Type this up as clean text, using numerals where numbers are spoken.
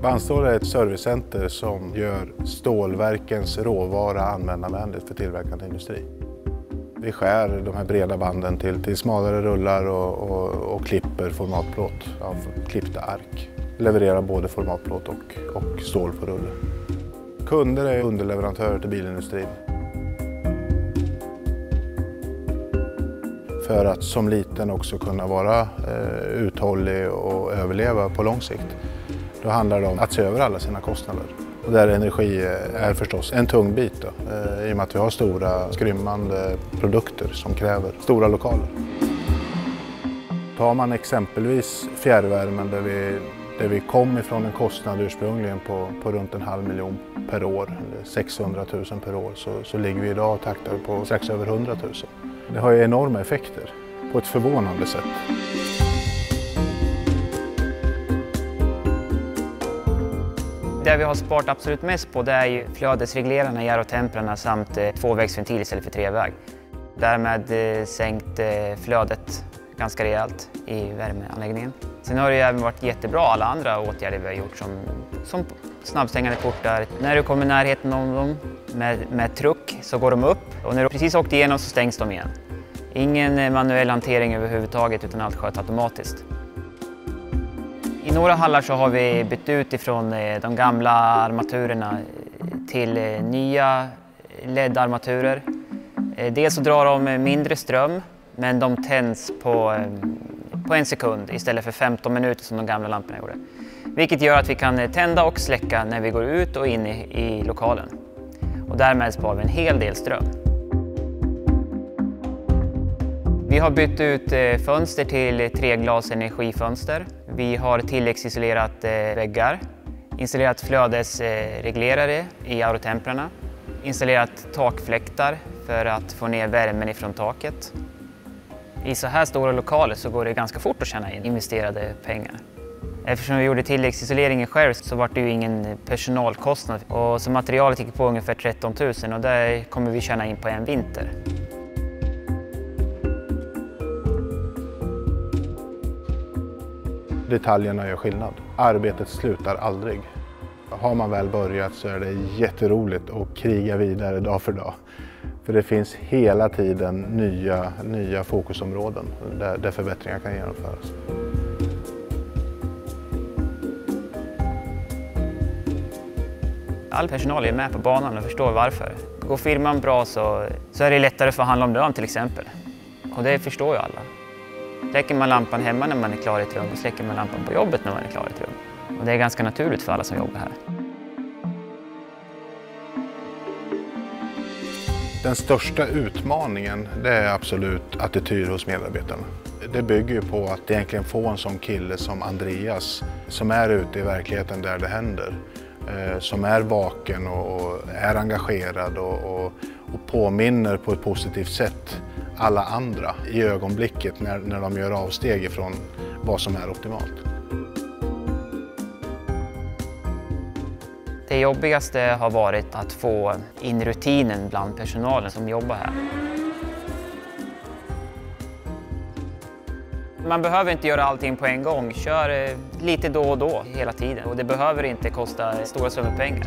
Bandstål är ett servicecenter som gör stålverkens råvara användarvänligt för tillverkande industri. Vi skär de här breda banden till smalare rullar och klipper formatplåt av klippta ark. Levererar både formatplåt och stål på rulle. Kunder är underleverantörer till bilindustrin. För att som liten också kunna vara uthållig och överleva på lång sikt. Då handlar det om att se över alla sina kostnader. Och där energi är förstås en tung bit då, i och med att vi har stora skrymmande produkter som kräver stora lokaler. Tar man exempelvis fjärrvärmen där vi kom ifrån en kostnad ursprungligen på runt 500 000 per år, eller 600 000 per år, så ligger vi idag och taktar på strax över 100 000. Det har ju enorma effekter på ett förvånande sätt. Det vi har sparat absolut mest på det är ju flödesreglerarna i aerotemprarna samt tvåvägsventil istället för treväg. Därmed sänkt flödet ganska rejält i värmeanläggningen. Sen har det ju även varit jättebra alla andra åtgärder vi har gjort som snabbstängande portar. När du kommer i närheten av dem med truck så går de upp och när du precis åkt igenom så stängs de igen. Ingen manuell hantering överhuvudtaget utan allt sköts automatiskt. I några hallar så har vi bytt ut ifrån de gamla armaturerna till nya LED-armaturer. Dels så drar de mindre ström men de tänds på 1 sekund istället för 15 minuter som de gamla lamporna gjorde. Vilket gör att vi kan tända och släcka när vi går ut och in i lokalen. Och därmed sparar vi en hel del ström. Vi har bytt ut fönster till treglas energifönster. Vi har tilläggsisolerat väggar, installerat flödesreglerare i aerotemprarna, installerat takfläktar för att få ner värmen ifrån taket. I så här stora lokaler så går det ganska fort att tjäna in investerade pengar. Eftersom vi gjorde tilläggsisoleringen själv så var det ju ingen personalkostnad och så materialet gick på ungefär 13 000 och det kommer vi tjäna in på en vinter. Detaljerna gör skillnad. Arbetet slutar aldrig. Har man väl börjat så är det jätteroligt att kriga vidare dag för dag. För det finns hela tiden nya fokusområden där förbättringar kan genomföras. All personal är med på banan och förstår varför. Går firman bra så är det lättare att förhandla om lön till exempel. Och det förstår ju alla. Släcker man lampan hemma när man är klar i ett rum och släcker man lampan på jobbet när man är klar i ett rum. Och det är ganska naturligt för alla som jobbar här. Den största utmaningen det är absolut attityd hos medarbetarna. Det bygger ju på att egentligen få en sån kille som Andreas som är ute i verkligheten där det händer. Som är vaken och är engagerad och påminner på ett positivt sätt alla andra i ögonblicket när de gör avsteg ifrån vad som är optimalt. Det jobbigaste har varit att få in rutinen bland personalen som jobbar här. Man behöver inte göra allting på en gång. Kör lite då och då hela tiden och det behöver inte kosta stora summor pengar.